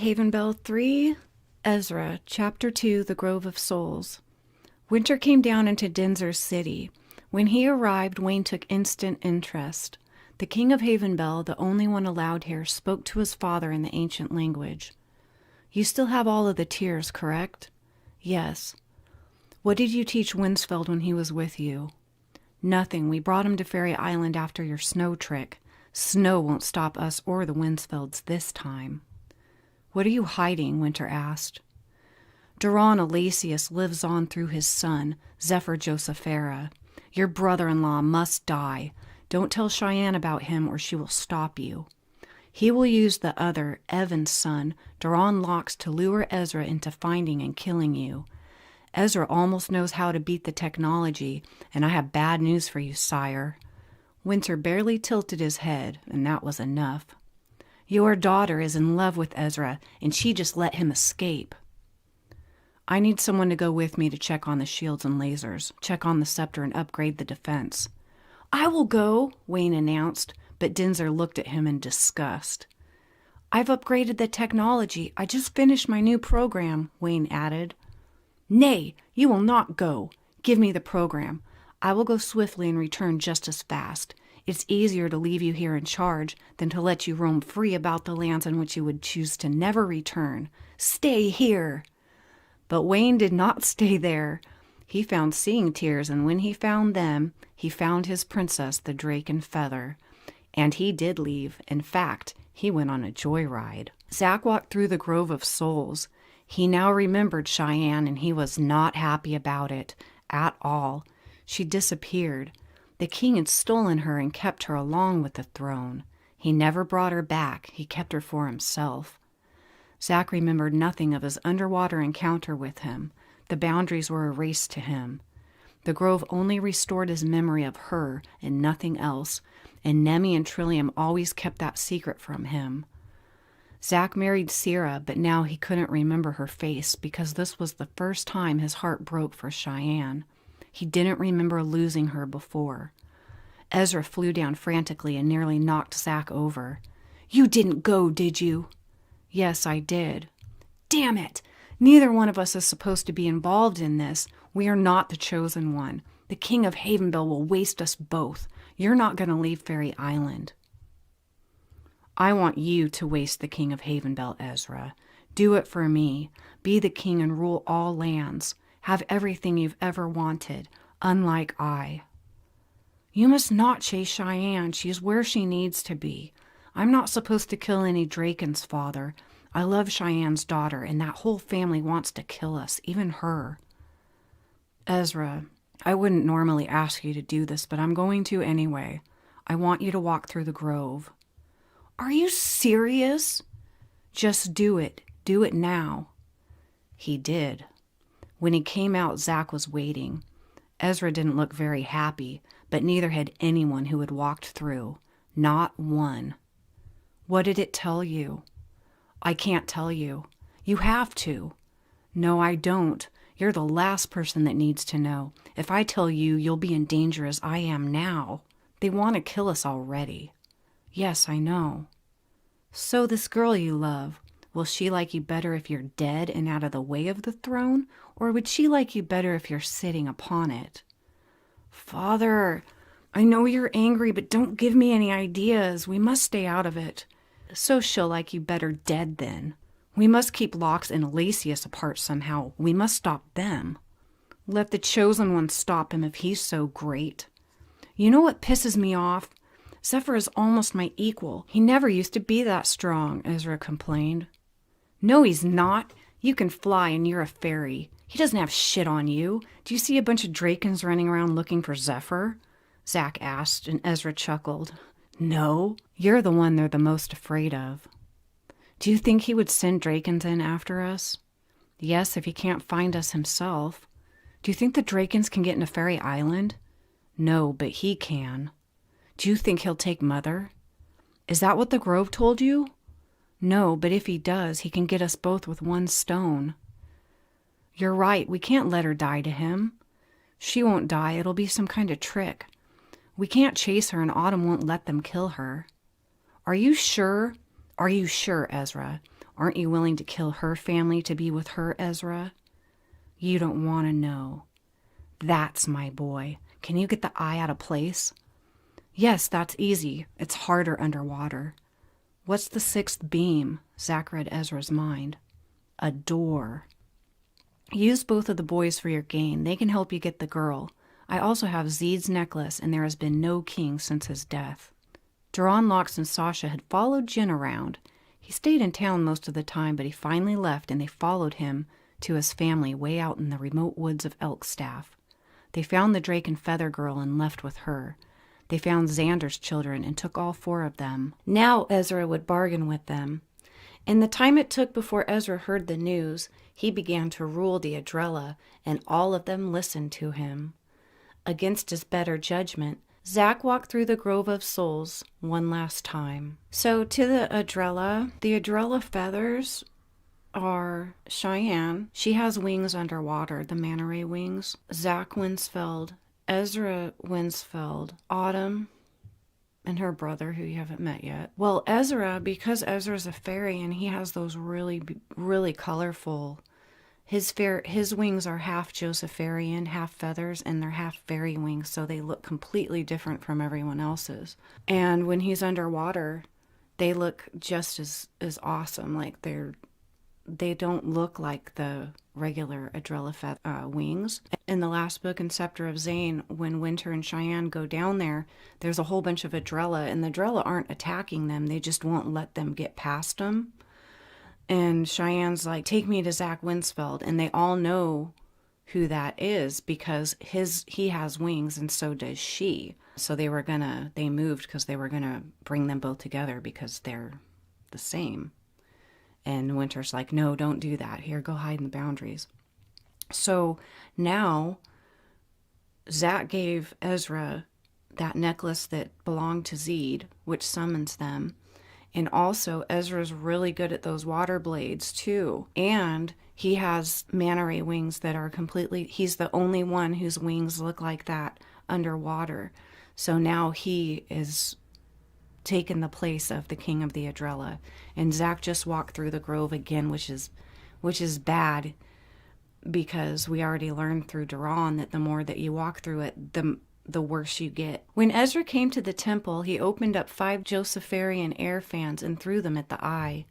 HAVENBELL 3, EZRAH, Chapter 2, The Grove of Souls. Winter came down into Dinzer's city. When he arrived, Wayne took instant interest. The king of HAVENBELL, the only one allowed here, spoke to his father in the ancient language. "You still have all of the tears, correct?" "Yes." "What did you teach Winsfeld when he was with you?" "Nothing. We brought him to Fairy Island after your snow trick. Snow won't stop us or the Winsfelds this time." "What are you hiding?" Winter asked. "Duran Alasius lives on through his son, Zephyr Josephera. Your brother-in-law must die. Don't tell Cheyenne about him or she will stop you. He will use the other, Evan's son, Duran Locks, to lure Ezra into finding and killing you. Ezra almost knows how to beat the technology, and I have bad news for you, sire." Winter barely tilted his head, and that was enough. "Your daughter is in love with Ezra, and she just let him escape." "I need someone to go with me to check on the shields and lasers, check on the scepter, and upgrade the defense." "I will go," Wayne announced, but Dinzer looked at him in disgust. "I've upgraded the technology. I just finished my new program," Wayne added. "Nay, you will not go. Give me the program. I will go swiftly and return just as fast. It's easier to leave you here in charge than to let you roam free about the lands in which you would choose to never return. Stay here." But Wayne did not stay there. He found Seeing Tears, and when he found them, he found his princess, the Drake and Feather. And he did leave. In fact, he went on a joyride. Zach walked through the Grove of Souls. He now remembered Cheyenne, and he was not happy about it at all. She disappeared. The king had stolen her and kept her along with the throne. He never brought her back. He kept her for himself. Zach remembered nothing of his underwater encounter with him. The boundaries were erased to him. The grove only restored his memory of her and nothing else, and Nemi and Trillium always kept that secret from him. Zach married Sierra, but now he couldn't remember her face because this was the first time his heart broke for Cheyenne. He didn't remember losing her before. Ezra flew down frantically and nearly knocked Zach over. "You didn't go, did you?" "Yes, I did." "Damn it! Neither one of us is supposed to be involved in this. We are not the chosen one. The king of HAVENBELL will waste us both. You're not going to leave Fairy Island." "I want you to waste the king of HAVENBELL, Ezra. Do it for me. Be the king and rule all lands. Have everything you've ever wanted, unlike I." "You must not chase Cheyenne. She is where she needs to be. I'm not supposed to kill any Draken's father. I love Cheyenne's daughter, and that whole family wants to kill us, even her." "Ezra, I wouldn't normally ask you to do this, but I'm going to anyway. I want you to walk through the grove." "Are you serious?" "Just do it. Do it now." He did. When he came out, Zach was waiting. Ezra didn't look very happy, but neither had anyone who had walked through. Not one. "What did it tell you?" "I can't tell you." "You have to." "No, I don't. You're the last person that needs to know. If I tell you, you'll be in danger as I am now. They want to kill us already." "Yes, I know." "So this girl you love, will she like you better if you're dead and out of the way of the throne? Or would she like you better if you're sitting upon it?" "Father, I know you're angry, but don't give me any ideas. We must stay out of it." "So she'll like you better dead then. We must keep Locks and Alasius apart somehow. We must stop them." "Let the chosen one stop him if he's so great." "You know what pisses me off? Zephyr is almost my equal. He never used to be that strong," Ezra complained. "No, he's not. You can fly and you're a fairy. He doesn't have shit on you. Do you see a bunch of Drakens running around looking for Zephyr?" Zach asked, and Ezra chuckled. "No, you're the one they're the most afraid of." "Do you think he would send Drakens in after us?" "Yes, if he can't find us himself." "Do you think the Drakens can get into Fairy Island?" "No, but he can." "Do you think he'll take Mother?" "Is that what the Grove told you?" "No, but if he does, he can get us both with one stone." "You're right. We can't let her die to him." "She won't die. It'll be some kind of trick." "We can't chase her, and Autumn won't let them kill her." Are you sure? Are you sure, Ezra? Aren't you willing to kill her family to be with her, Ezra? You don't want to know. That's my boy. Can you get the eye out of place? Yes, that's easy. It's harder underwater. What's the sixth beam? Zach read Ezra's mind. A door. Use both of the boys for your gain. They can help you get the girl. I also have Zeed's necklace, and there has been no king since his death. Duran, Lox, and Sasha had followed Jin around. He stayed in town most of the time, but he finally left, and they followed him to his family way out in the remote woods of Elkstaff. They found the Drake and Feather girl and left with her. They found Xander's children and took all 4 of them. Now Ezra would bargain with them. In the time it took before Ezra heard the news, he began to rule the Adrella, and all of them listened to him. Against his better judgment, Zach walked through the Grove of Souls one last time. So to the Adrella feathers are Cheyenne. She has wings underwater, the manta ray wings. Zach Winsfeld, Ezra Winsfeld, Autumn, and her brother, who you haven't met yet. Well, Ezra, because Ezra's a fairy and he has those really, really colorful, his wings are half Josepharian, half feathers, and they're half fairy wings, so they look completely different from everyone else's. And when he's underwater, they look just as awesome. Like they don't look like the regular Adrella wings. In the last book, in Scepter of Zane, when Winter and Cheyenne go down there, there's a whole bunch of Adrella, and the Adrella aren't attacking them. They just won't let them get past them. And Cheyenne's like, take me to Zach Winsfeld, and they all know who that is because he has wings and so does she. So they moved because they were gonna bring them both together because they're the same. And Winter's like, no, don't do that. Here, go hide in the boundaries. So now Zach gave Ezra that necklace that belonged to Zeed, which summons them. And also, Ezra's really good at those water blades, too. And he has manta ray wings that are he's the only one whose wings look like that underwater. So now he is taken the place of the king of the Adrella. And Zach just walked through the grove again, which is bad, because we already learned through Duran that the more that you walk through it, the worse you get. When Ezra came to the temple, he opened up 5 Josepharian air fans and threw them at the eye.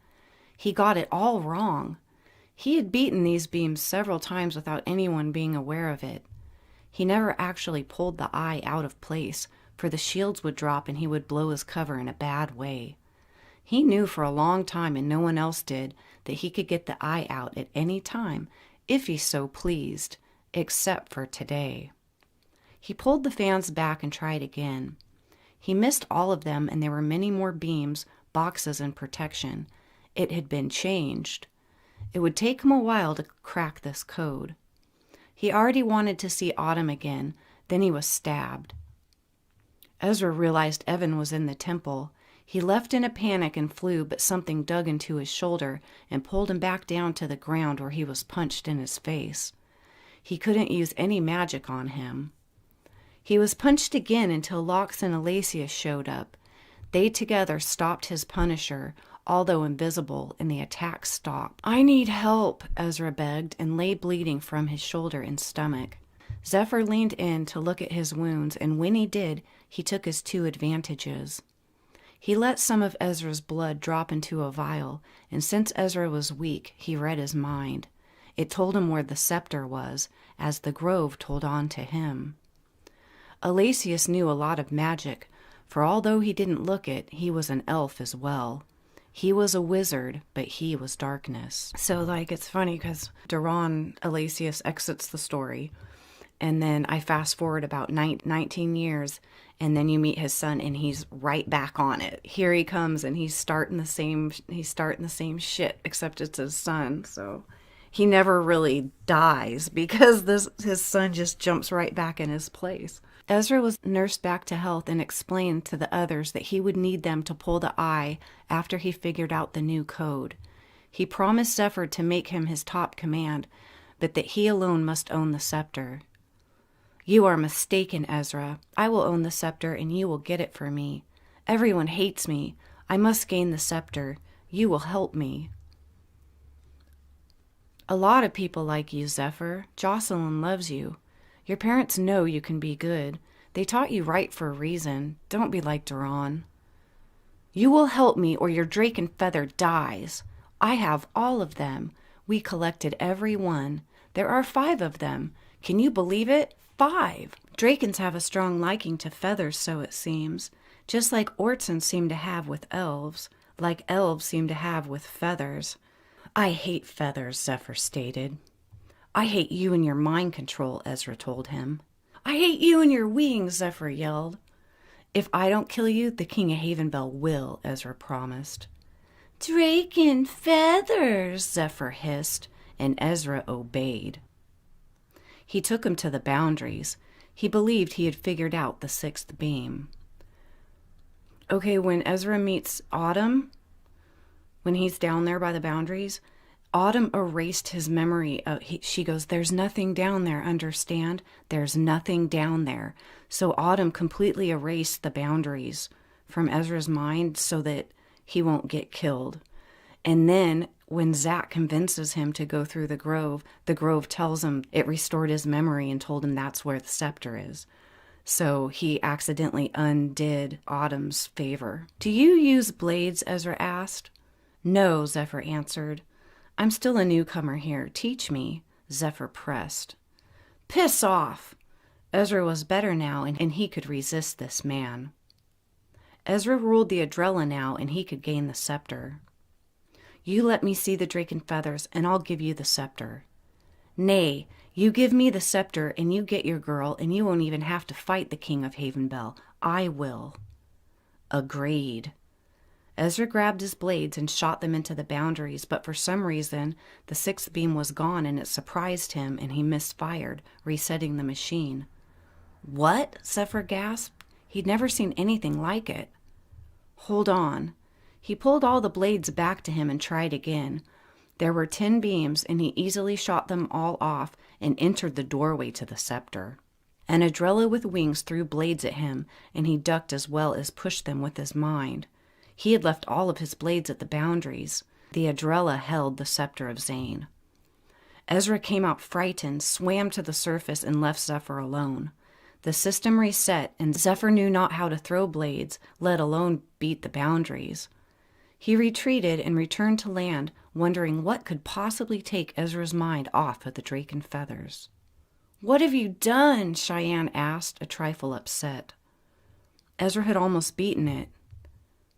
He got it all wrong. He had beaten these beams several times without anyone being aware of it. He never actually pulled the eye out of place, for the shields would drop and he would blow his cover in a bad way. He knew for a long time, and no one else did, that he could get the eye out at any time, if he so pleased, except for today. He pulled the fans back and tried again. He missed all of them, and there were many more beams, boxes, and protection. It had been changed. It would take him a while to crack this code. He already wanted to see Autumn again, then he was stabbed. Ezra realized Evan was in the temple. He left in a panic and flew, but something dug into his shoulder and pulled him back down to the ground where he was punched in his face. He couldn't use any magic on him. He was punched again until Lox and Elacius showed up. They together stopped his punisher, although invisible, and the attack stopped. I need help, Ezra begged, and lay bleeding from his shoulder and stomach. Zephyr leaned in to look at his wounds, and when he did, he took his 2 advantages. He let some of Ezra's blood drop into a vial, and since Ezra was weak, he read his mind. It told him where the scepter was, as the grove told on to him. Elacius knew a lot of magic, for although he didn't look it, he was an elf as well. He was a wizard, but he was darkness. So, it's funny because Duran, Elacius exits the story, and then I fast forward about 19 years, and then you meet his son, and he's right back on it. Here he comes, and he's starting the same shit, except it's his son, so he never really dies because his son just jumps right back in his place. Ezra was nursed back to health and explained to the others that he would need them to pull the eye after he figured out the new code. He promised Zephyr to make him his top command, but that he alone must own the scepter. You are mistaken, Ezra. I will own the scepter and you will get it for me. Everyone hates me. I must gain the scepter. You will help me. A lot of people like you, Zephyr. Jocelyn loves you. Your parents know you can be good. They taught you right for a reason. Don't be like Duran. You will help me or your drake and feather dies. I have all of them. We collected every one. There are 5 of them. Can you believe it? 5! Drakens have a strong liking to feathers, so it seems. Just like Ortsons seem to have with elves. Like elves seem to have with feathers. I hate feathers, Zephyr stated. I hate you and your mind control, Ezra told him. I hate you and your wings, Zephyr yelled. If I don't kill you, the king of Havenbell will, Ezra promised. Drake and feathers, Zephyr hissed, and Ezra obeyed. He took him to the boundaries. He believed he had figured out the 6th beam. Okay, when Ezra meets Autumn, when he's down there by the boundaries, Autumn erased his memory. She goes, there's nothing down there, understand? There's nothing down there. So Autumn completely erased the boundaries from Ezra's mind so that he won't get killed. And then when Zach convinces him to go through the grove tells him it restored his memory and told him that's where the scepter is. So he accidentally undid Autumn's favor. Do you use blades? Ezra asked. No, Zephyr answered. I'm still a newcomer here. Teach me, Zephyr pressed. Piss off! Ezra was better now, and he could resist this man. Ezra ruled the Adrella now, and he could gain the scepter. You let me see the drake and feathers, and I'll give you the scepter. Nay, you give me the scepter, and you get your girl, and you won't even have to fight the king of Havenbell. I will. Agreed. Ezra grabbed his blades and shot them into the boundaries, but for some reason, the 6th beam was gone and it surprised him and he misfired, resetting the machine. What? Zephyr gasped. He'd never seen anything like it. Hold on. He pulled all the blades back to him and tried again. There were 10 beams and he easily shot them all off and entered the doorway to the scepter. An Adrella with wings threw blades at him and he ducked as well as pushed them with his mind. He had left all of his blades at the boundaries. The Adrella held the scepter of Zane. Ezra came out frightened, swam to the surface, and left Zephyr alone. The system reset, and Zephyr knew not how to throw blades, let alone beat the boundaries. He retreated and returned to land, wondering what could possibly take Ezra's mind off of the drake and feathers. What have you done? Cheyenne asked, a trifle upset. Ezra had almost beaten it.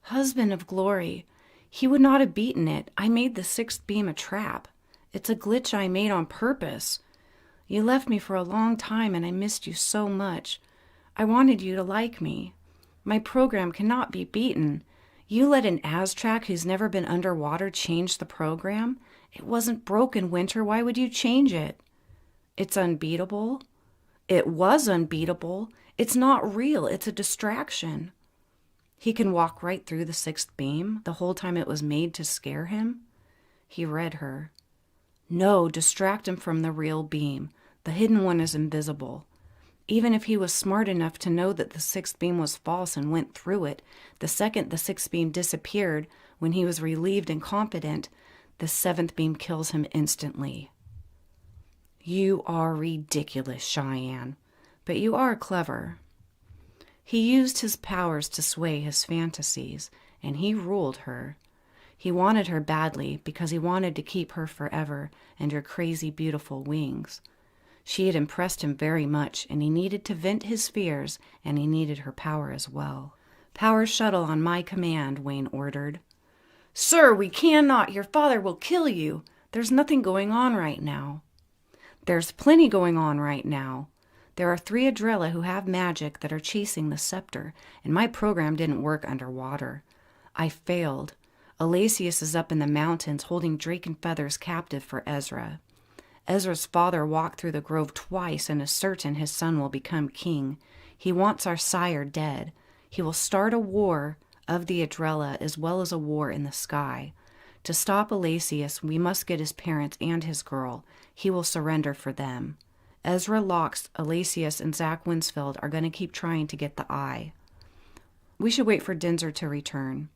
Husband of glory, he would not have beaten it. I made the 6th beam a trap. It's a glitch I made on purpose. You left me for a long time and I missed you so much. I wanted you to like me. My program cannot be beaten. You let an Aztrak who's never been underwater change the program? It wasn't broken, Winter. Why would you change it? It's unbeatable. It was unbeatable. It's not real. It's a distraction. He can walk right through the 6th beam the whole time it was made to scare him? He read her. No, distract him from the real beam. The hidden one is invisible. Even if he was smart enough to know that the 6th beam was false and went through it, the second the 6th beam disappeared, when he was relieved and confident, the 7th beam kills him instantly. You are ridiculous, Cheyenne, but you are clever. He used his powers to sway his fantasies, and he ruled her. He wanted her badly because he wanted to keep her forever and her crazy, beautiful wings. She had impressed him very much, and he needed to vent his fears, and he needed her power as well. Power shuttle on my command, Wayne ordered. Sir, we cannot. Your father will kill you. There's nothing going on right now. There's plenty going on right now. There are 3 Adrella who have magic that are chasing the scepter, and my program didn't work underwater. I failed. Alasius is up in the mountains holding drake and feathers captive for Ezra. Ezra's father walked through the grove twice and is certain his son will become king. He wants our sire dead. He will start a war of the Adrella as well as a war in the sky. To stop Alasius, we must get his parents and his girl. He will surrender for them. Ezra Locks, Alasius, and Zach Winsfield are going to keep trying to get the eye. We should wait for Dinzer to return.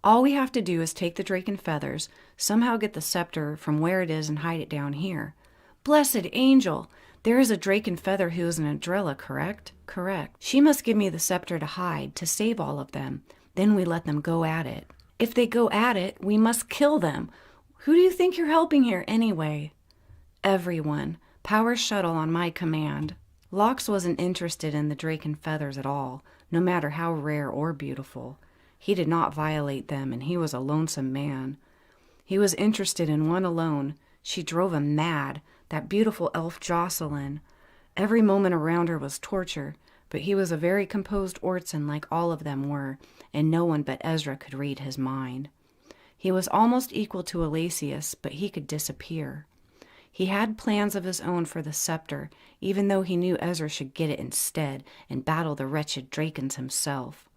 All we have to do is take the drake and feathers, somehow get the scepter from where it is and hide it down here. Blessed angel! There is a drake and feather who is an EZRAH, correct? Correct. She must give me the scepter to hide, to save all of them. Then we let them go at it. If they go at it, we must kill them. Who do you think you're helping here anyway? Everyone. Power shuttle on my command. Lox wasn't interested in the drake and feathers at all, no matter how rare or beautiful. He did not violate them, and he was a lonesome man. He was interested in one alone. She drove him mad, that beautiful elf Jocelyn. Every moment around her was torture, but he was a very composed Orson like all of them were, and no one but EZRAH could read his mind. He was almost equal to Elacius, but he could disappear. He had plans of his own for the scepter, even though he knew EZRAH should get it instead and battle the wretched Drakens himself.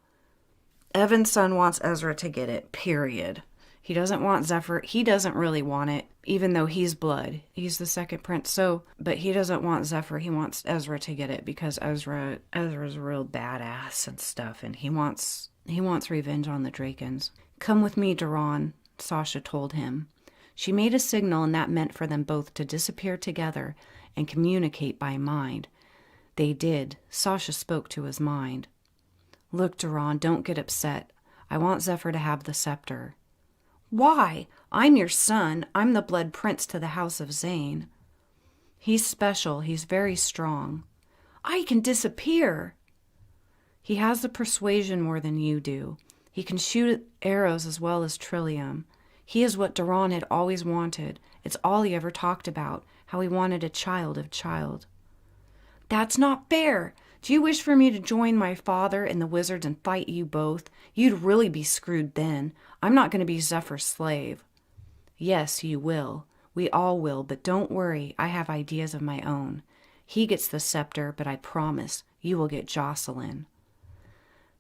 Evan's son wants EZRAH to get it, period. He doesn't want Zephyr. He doesn't really want it, even though he's blood. He's the second prince, but he doesn't want Zephyr. He wants EZRAH to get it because Ezra's a real badass and stuff, and he wants revenge on the Drakens. Come with me, Duran, Sasha told him. She made a signal, and that meant for them both to disappear together and communicate by mind. They did. Sasha spoke to his mind. Look, Duran, don't get upset. I want Zephyr to have the scepter. Why? I'm your son. I'm the blood prince to the house of Zane. He's special. He's very strong. I can disappear. He has the persuasion more than you do. He can shoot arrows as well as trillium. He is what Duran had always wanted. It's all he ever talked about, how he wanted a child of child. That's not fair. Do you wish for me to join my father and the wizards and fight you both? You'd really be screwed then. I'm not going to be Zephyr's slave. Yes, you will. We all will, but don't worry. I have ideas of my own. He gets the scepter, but I promise you will get Jocelyn.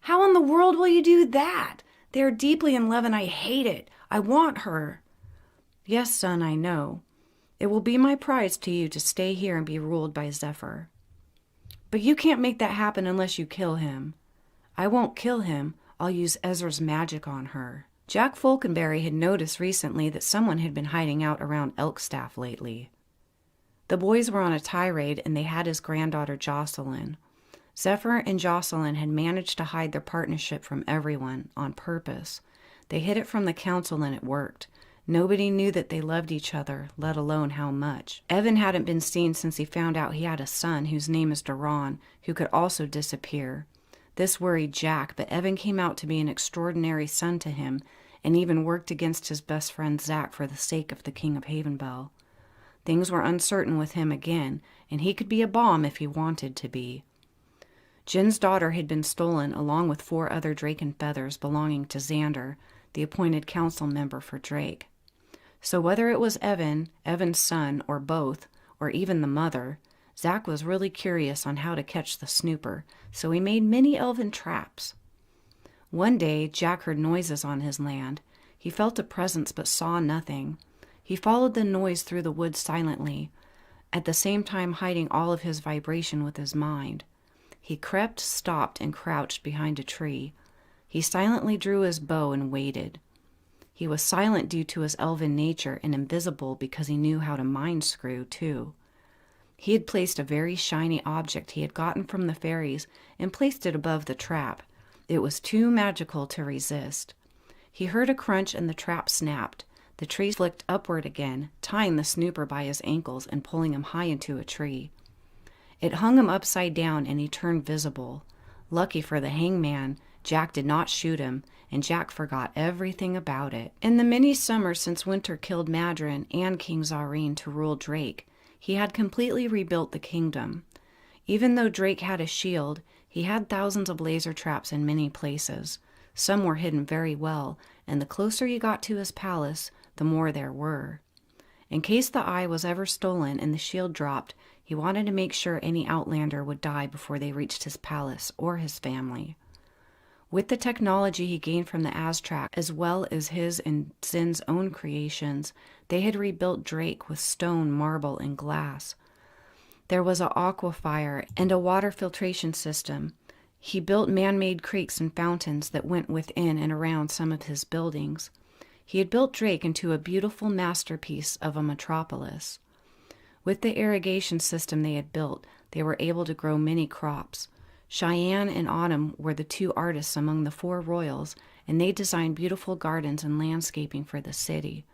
How in the world will you do that? They are deeply in love and I hate it. I want her. Yes, son, I know. It will be my prize to you to stay here and be ruled by Zephyr. But you can't make that happen unless you kill him. I won't kill him. I'll use EZRA's magic on her. Jack Falconberry had noticed recently that someone had been hiding out around Elkstaff lately. The boys were on a tirade and they had his granddaughter Jocelyn. Zephyr and Jocelyn had managed to hide their partnership from everyone on purpose. They hid it from the council and it worked. Nobody knew that they loved each other, let alone how much. Evan hadn't been seen since he found out he had a son whose name is Duran, who could also disappear. This worried Jack, but Evan came out to be an extraordinary son to him, and even worked against his best friend Zach for the sake of the King of HAVENBELL. Things were uncertain with him again, and he could be a bomb if he wanted to be. Jin's daughter had been stolen along with 4 other Drake and Feathers belonging to Xander, the appointed council member for Drake. So whether it was Evan, Evan's son, or both, or even the mother, Zach was really curious on how to catch the snooper, so he made many elven traps. One day, Jack heard noises on his land. He felt a presence but saw nothing. He followed the noise through the woods silently, at the same time hiding all of his vibration with his mind. He crept, stopped, and crouched behind a tree. He silently drew his bow and waited. He was silent due to his elven nature and invisible because he knew how to mind screw, too. He had placed a very shiny object he had gotten from the fairies and placed it above the trap. It was too magical to resist. He heard a crunch and the trap snapped. The tree flicked upward again, tying the snooper by his ankles and pulling him high into a tree. It hung him upside down and he turned visible. Lucky for the hangman, Jack did not shoot him, and Jack forgot everything about it. In the many summers since Winter killed Madrin and King Zareen to rule Drake, he had completely rebuilt the kingdom. Even though Drake had a shield, he had thousands of laser traps in many places. Some were hidden very well, and the closer you got to his palace, the more there were. In case the eye was ever stolen and the shield dropped, he wanted to make sure any outlander would die before they reached his palace or his family. With the technology he gained from the Aztrak, as well as his and Zin's own creations, they had rebuilt Drake with stone, marble, and glass. There was an aquifer and a water filtration system. He built man-made creeks and fountains that went within and around some of his buildings. He had built Drake into a beautiful masterpiece of a metropolis. With the irrigation system they had built, they were able to grow many crops. Cheyenne and Autumn were the two artists among the four royals, and they designed beautiful gardens and landscaping for the city.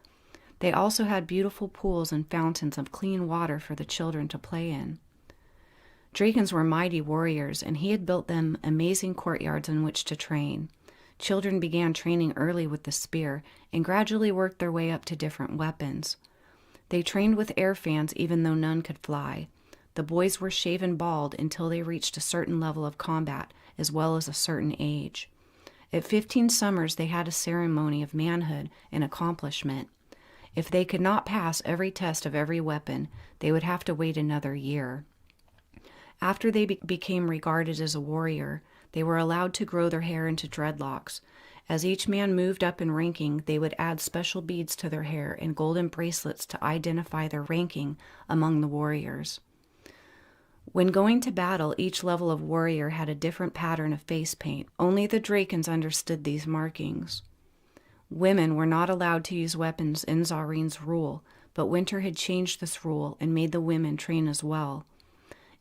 They also had beautiful pools and fountains of clean water for the children to play in. Drakens were mighty warriors, and he had built them amazing courtyards in which to train. Children began training early with the spear and gradually worked their way up to different weapons. They trained with air fans even though none could fly. The boys were shaven bald until they reached a certain level of combat, as well as a certain age. At 15 summers, they had a ceremony of manhood and accomplishment. If they could not pass every test of every weapon, they would have to wait another year. After they became regarded as a warrior, they were allowed to grow their hair into dreadlocks. As each man moved up in ranking, they would add special beads to their hair and golden bracelets to identify their ranking among the warriors. When going to battle, each level of warrior had a different pattern of face paint. Only the Drakens understood these markings. Women were not allowed to use weapons in Zarine's rule, but Winter had changed this rule and made the women train as well.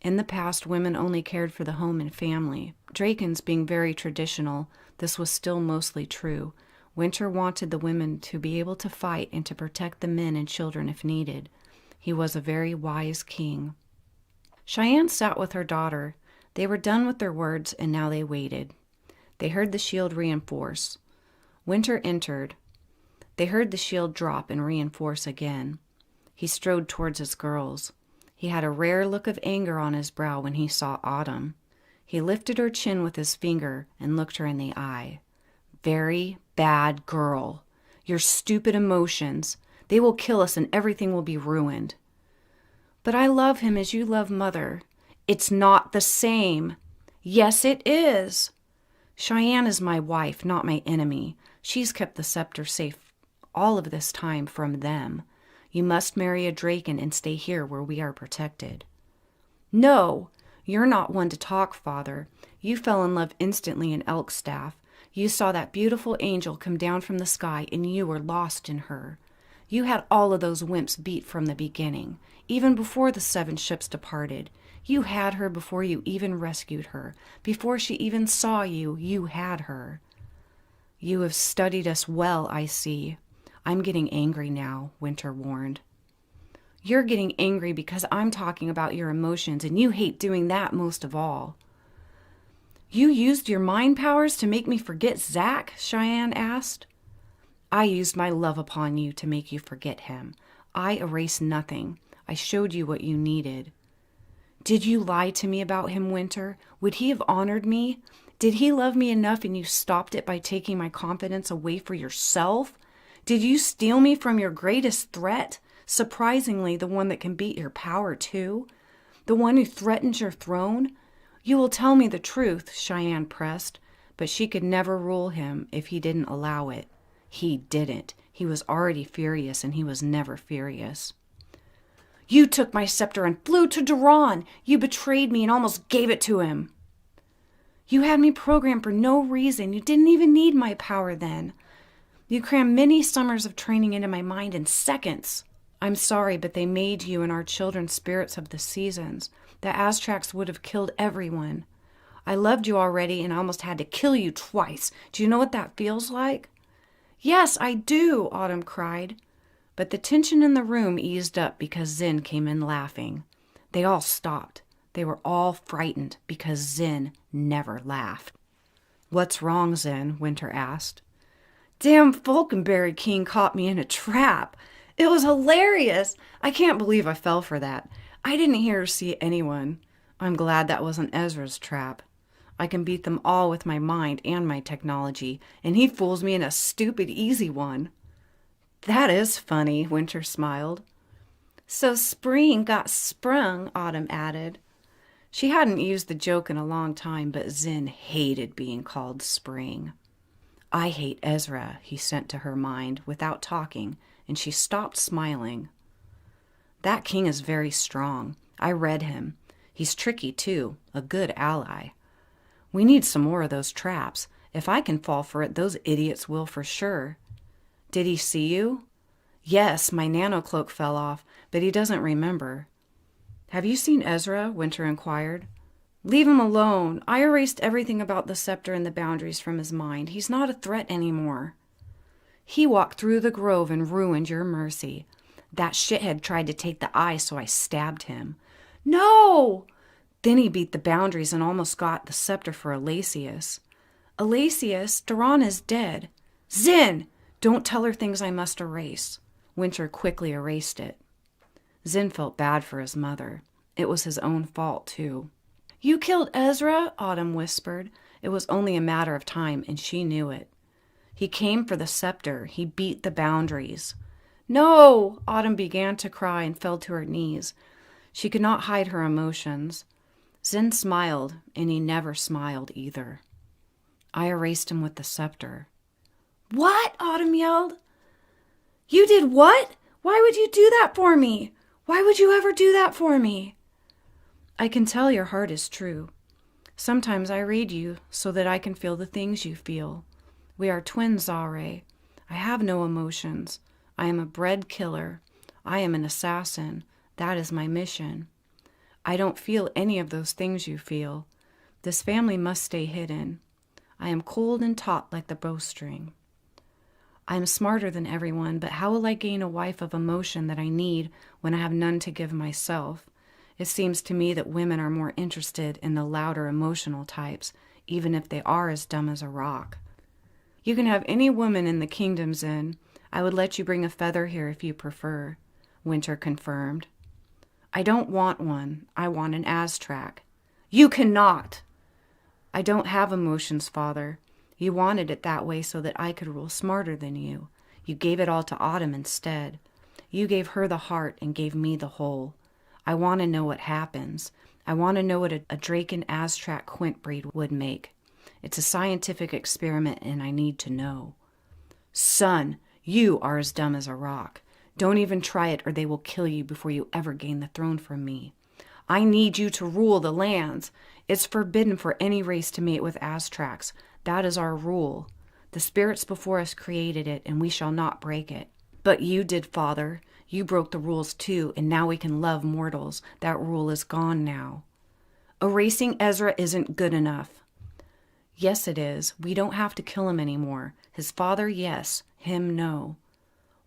In the past, women only cared for the home and family. Drakens being very traditional, this was still mostly true. Winter wanted the women to be able to fight and to protect the men and children if needed. He was a very wise king. Cheyenne sat with her daughter. They were done with their words, and now they waited. They heard the shield reinforce. Winter entered. They heard the shield drop and reinforce again. He strode towards his girls. He had a rare look of anger on his brow when he saw Autumn. He lifted her chin with his finger and looked her in the eye. Very bad girl. Your stupid emotions. They will kill us and everything will be ruined. But I love him as you love Mother. It's not the same. Yes, it is. Cheyenne is my wife, not my enemy. She's kept the scepter safe all of this time from them. You must marry a Draken and stay here where we are protected. No, you're not one to talk, Father. You fell in love instantly in Elkstaff. You saw that beautiful angel come down from the sky and you were lost in her. You had all of those wimps beat from the beginning, even before the 7 ships departed. You had her before you even rescued her. Before she even saw you, you had her. You have studied us well, I see. I'm getting angry now, Winter warned. You're getting angry because I'm talking about your emotions, and you hate doing that most of all. You used your mind powers to make me forget Zach? Cheyenne asked. I used my love upon you to make you forget him. I erased nothing. I showed you what you needed. Did you lie to me about him, Winter? Would he have honored me? Did he love me enough and you stopped it by taking my confidence away for yourself? Did you steal me from your greatest threat? Surprisingly, the one that can beat your power too? The one who threatens your throne? You will tell me the truth, Cheyenne pressed, but she could never rule him if he didn't allow it. He didn't. He was already furious, and he was never furious. You took my scepter and flew to Duran. You betrayed me and almost gave it to him. You had me programmed for no reason. You didn't even need my power then. You crammed many summers of training into my mind in seconds. I'm sorry, but they made you and our children spirits of the seasons. The Aztracs would have killed everyone. I loved you already and I almost had to kill you twice. Do you know what that feels like? Yes, I do, Autumn cried. But the tension in the room eased up because Zen came in laughing. They all stopped. They were all frightened because Zen never laughed. What's wrong, Zen? Winter asked. Damn Falconberry King caught me in a trap. It was hilarious. I can't believe I fell for that. I didn't hear or see anyone. I'm glad that wasn't Ezra's trap. I can beat them all with my mind and my technology, and he fools me in a stupid easy one. That is funny, Winter smiled. So Spring got sprung, Autumn added. She hadn't used the joke in a long time, but Zen hated being called Spring. I hate Ezra, he sent to her mind without talking, and she stopped smiling. That king is very strong. I read him. He's tricky, too, a good ally. We need some more of those traps. If I can fall for it, those idiots will for sure. Did he see you? Yes, my nano-cloak fell off, but he doesn't remember. Have you seen Ezra? Winter inquired. Leave him alone. I erased everything about the scepter and the boundaries from his mind. He's not a threat anymore. He walked through the grove and ruined your mercy. That shithead tried to take the eye, so I stabbed him. No! Then he beat the boundaries and almost got the scepter for Alasius. Alasius, Duran is dead. Zin! Don't tell her things I must erase. Winter quickly erased it. Zin felt bad for his mother. It was his own fault, too. You killed Ezra? Autumn whispered. It was only a matter of time, and she knew it. He came for the scepter. He beat the boundaries. No! Autumn began to cry and fell to her knees. She could not hide her emotions. Zin smiled, and he never smiled either. I erased him with the scepter. What? Autumn yelled. You did what? Why would you do that for me? Why would you ever do that for me? I can tell your heart is true. Sometimes I read you so that I can feel the things you feel. We are twins, Zare. I have no emotions. I am a bred killer. I am an assassin. That is my mission. I don't feel any of those things you feel. This family must stay hidden. I am cold and taut like the bowstring. I am smarter than everyone, but how will I gain a wife of emotion that I need when I have none to give myself? It seems to me that women are more interested in the louder emotional types, even if they are as dumb as a rock. You can have any woman in the kingdom's inn. I would let you bring a feather here if you prefer, Winter confirmed. I don't want one. I want an Aztrak. You cannot! I don't have emotions, Father. You wanted it that way so that I could rule smarter than you. You gave it all to Autumn instead. You gave her the heart and gave me the whole. I want to know what happens. I want to know what a Draken Aztrak Quint breed would make. It's a scientific experiment and I need to know. Son, you are as dumb as a rock. Don't even try it or they will kill you before you ever gain the throne from me. I need you to rule the lands. It's forbidden for any race to mate with Aztraks. That is our rule. The spirits before us created it and we shall not break it. But you did, Father. You broke the rules too, and now we can love mortals. That rule is gone now. Erasing Ezra isn't good enough. Yes, it is. We don't have to kill him anymore. His father, yes. Him, no.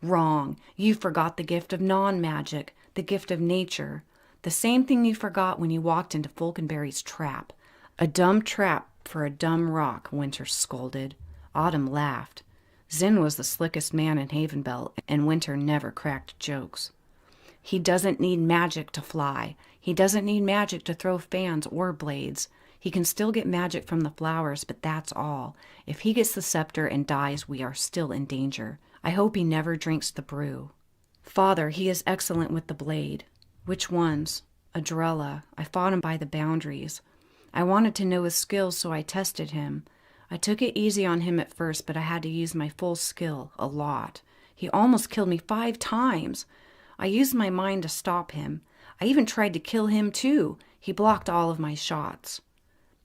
Wrong. You forgot the gift of non-magic, the gift of nature. The same thing you forgot when you walked into Falconberry's trap. A dumb trap for a dumb rock, Winter scolded. Autumn laughed. Zin was the slickest man in HAVENBELL, and Winter never cracked jokes. He doesn't need magic to fly. He doesn't need magic to throw fans or blades. He can still get magic from the flowers, but that's all. If he gets the scepter and dies, we are still in danger. I hope he never drinks the brew. Father, he is excellent with the blade. Which ones? Adrella. I fought him by the boundaries. I wanted to know his skills, so I tested him. I took it easy on him at first, but I had to use my full skill, a lot. He almost killed me 5 times. I used my mind to stop him. I even tried to kill him too. He blocked all of my shots.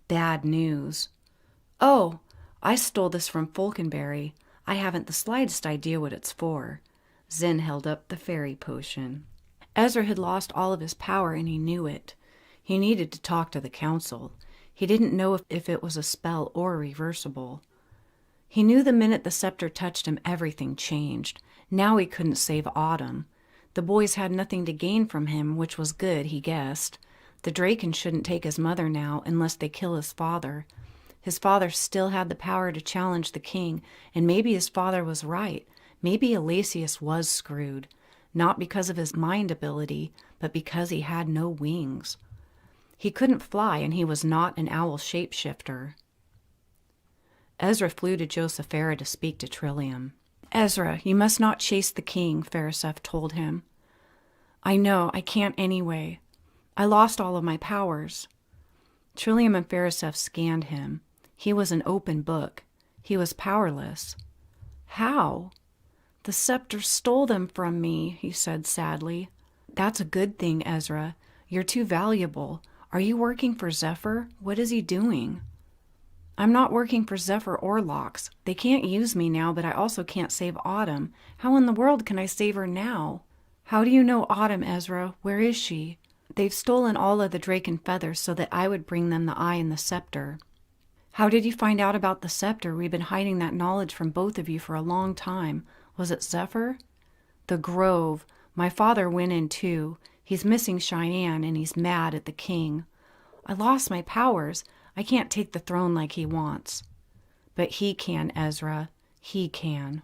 Bad news. Oh, I stole this from Falconberry. I haven't the slightest idea what it's for. Zin held up the fairy potion. Ezra had lost all of his power and he knew it. He needed to talk to the council. He didn't know if it was a spell or reversible. He knew the minute the scepter touched him, everything changed. Now he couldn't save Autumn. The boys had nothing to gain from him, which was good, he guessed. The Draken shouldn't take his mother now unless they kill his father. His father still had the power to challenge the king, and maybe his father was right. Maybe Alasius was screwed, not because of his mind ability, but because he had no wings. He couldn't fly, and he was not an owl shapeshifter. Ezra flew to Josephera to speak to Trillium. Ezra, you must not chase the king, Phariseph told him. I know, I can't anyway. I lost all of my powers. Trillium and Phariseph scanned him. He was an open book. He was powerless. How? The scepter stole them from me, he said sadly. That's a good thing, Ezra. You're too valuable. Are you working for Zephyr? What is he doing? I'm not working for Zephyr or Lox. They can't use me now, but I also can't save Autumn. How in the world can I save her now? How do you know Autumn, Ezra? Where is she? They've stolen all of the drake and feathers so that I would bring them the eye and the scepter. How did you find out about the scepter? We've been hiding that knowledge from both of you for a long time. Was it Zephyr? The grove. My father went in too. He's missing Cheyenne and he's mad at the king. I lost my powers. I can't take the throne like he wants. But he can, Ezra. He can.